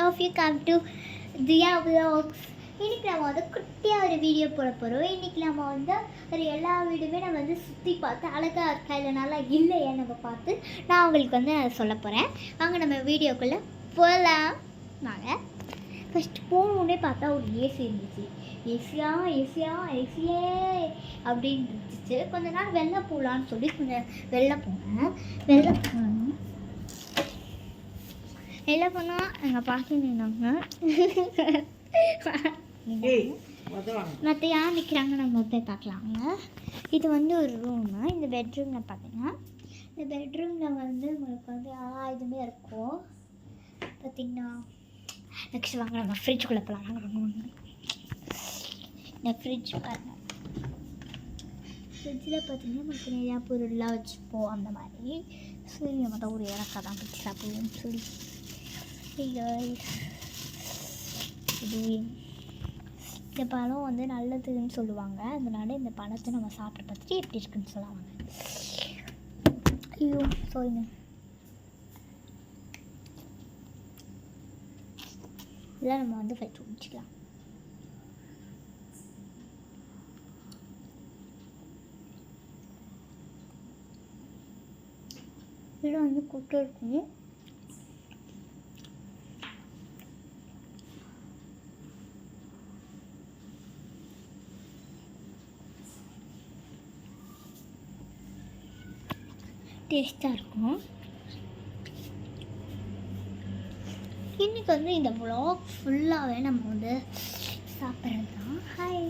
Of you come to Thiya vlogs. இன்றைக்கி நம்ம வந்து குட்டியாக ஒரு வீடியோ போட போகிறோம். இன்றைக்கி நம்ம வந்து ஒரு எல்லா வீடுமே நம்ம வந்து சுற்றி பார்த்து அழகாக இருக்கா இல்லை நல்லா இல்லையா நம்ம பார்த்து நான் உங்களுக்கு வந்து சொல்ல போகிறேன். வாங்க நம்ம வீடியோக்குள்ளே போகலாம். நாங்கள் ஃபஸ்ட்டு போகணுன்னே பார்த்தா ஒரு ஏசி இருந்துச்சு. ஏசியே அப்படின்னு இருந்துச்சு. கொஞ்ச நாள் வெளில போகலான்னு சொல்லி கொஞ்சம் வெளில போனேன். வெளில போனால் எங்கள் பாட்டி நின்னாங்க. மற்ற யார் நிற்கிறாங்க நம்ம போய் பார்க்கலாங்க. இது வந்து ஒரு ரூமு. இந்த பெட்ரூமில் பார்த்தீங்கன்னா இந்த பெட்ரூமில் வந்து உங்களுக்கு வந்து இதுவுமே இருக்கும். பார்த்திங்கன்னா நெக்ஸ்ட் வாங்க நம்ம ஃப்ரிட்ஜுக்குள்ளே போகலாம். இந்த ஃப்ரிட்ஜ் பாருங்கள். ஃப்ரிட்ஜில் பார்த்திங்கன்னா நமக்கு நிறையா பொருள்லாம் வச்சுப்போம் அந்த மாதிரி. சரி நம்ம தான் ஒரு இறக்கா தான் பிடிச்சி சாப்பிடுவோம்னு சொல்லி இது இந்த பழம் வந்து நல்லதுன்னு சொல்லுவாங்க. அதனால இந்த பழத்தை நம்ம சாப்பிட்டு பார்த்துட்டு எப்படி இருக்குன்னு சொல்லுவாங்க. ஐயோ சாரிங்க. இதெல்லாம் நம்ம வந்து ஃபைட் முடிச்சிக்கலாம். இதில் வந்து கூட்டு இருக்கும். டேஸ்ட்டாக இருக்கும். இன்றைக்கி வந்து இந்த vlog ஃபுல்லாகவே நம்ம வந்து சாப்பிட்றது தான். ஹாய்.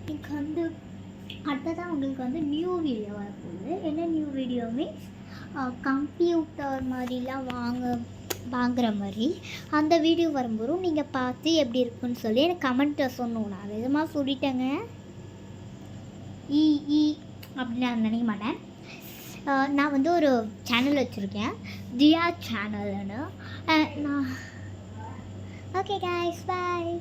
இன்றைக்கி வந்து அடுத்ததான் உங்களுக்கு வந்து நியூ வீடியோ வரப்போகுது. என்ன நியூ வீடியோ மீன்ஸ் கம்ப்யூட்டர் மாதிரிலாம் வாங்குகிற மாதிரி அந்த வீடியோ வரும்போது நீங்கள் பார்த்து எப்படி இருக்குன்னு சொல்லி எனக்கு கமெண்ட்டில் சொன்னோம். நான் விதமாக சொல்லிட்டேங்க. அப்படின்னு நான் நினைக்க மாட்டேன். நான் வந்து ஒரு சேனல் வச்சுருக்கேன், தியா சேனல்னு. நான் ஓகே கைஸ், பாய்.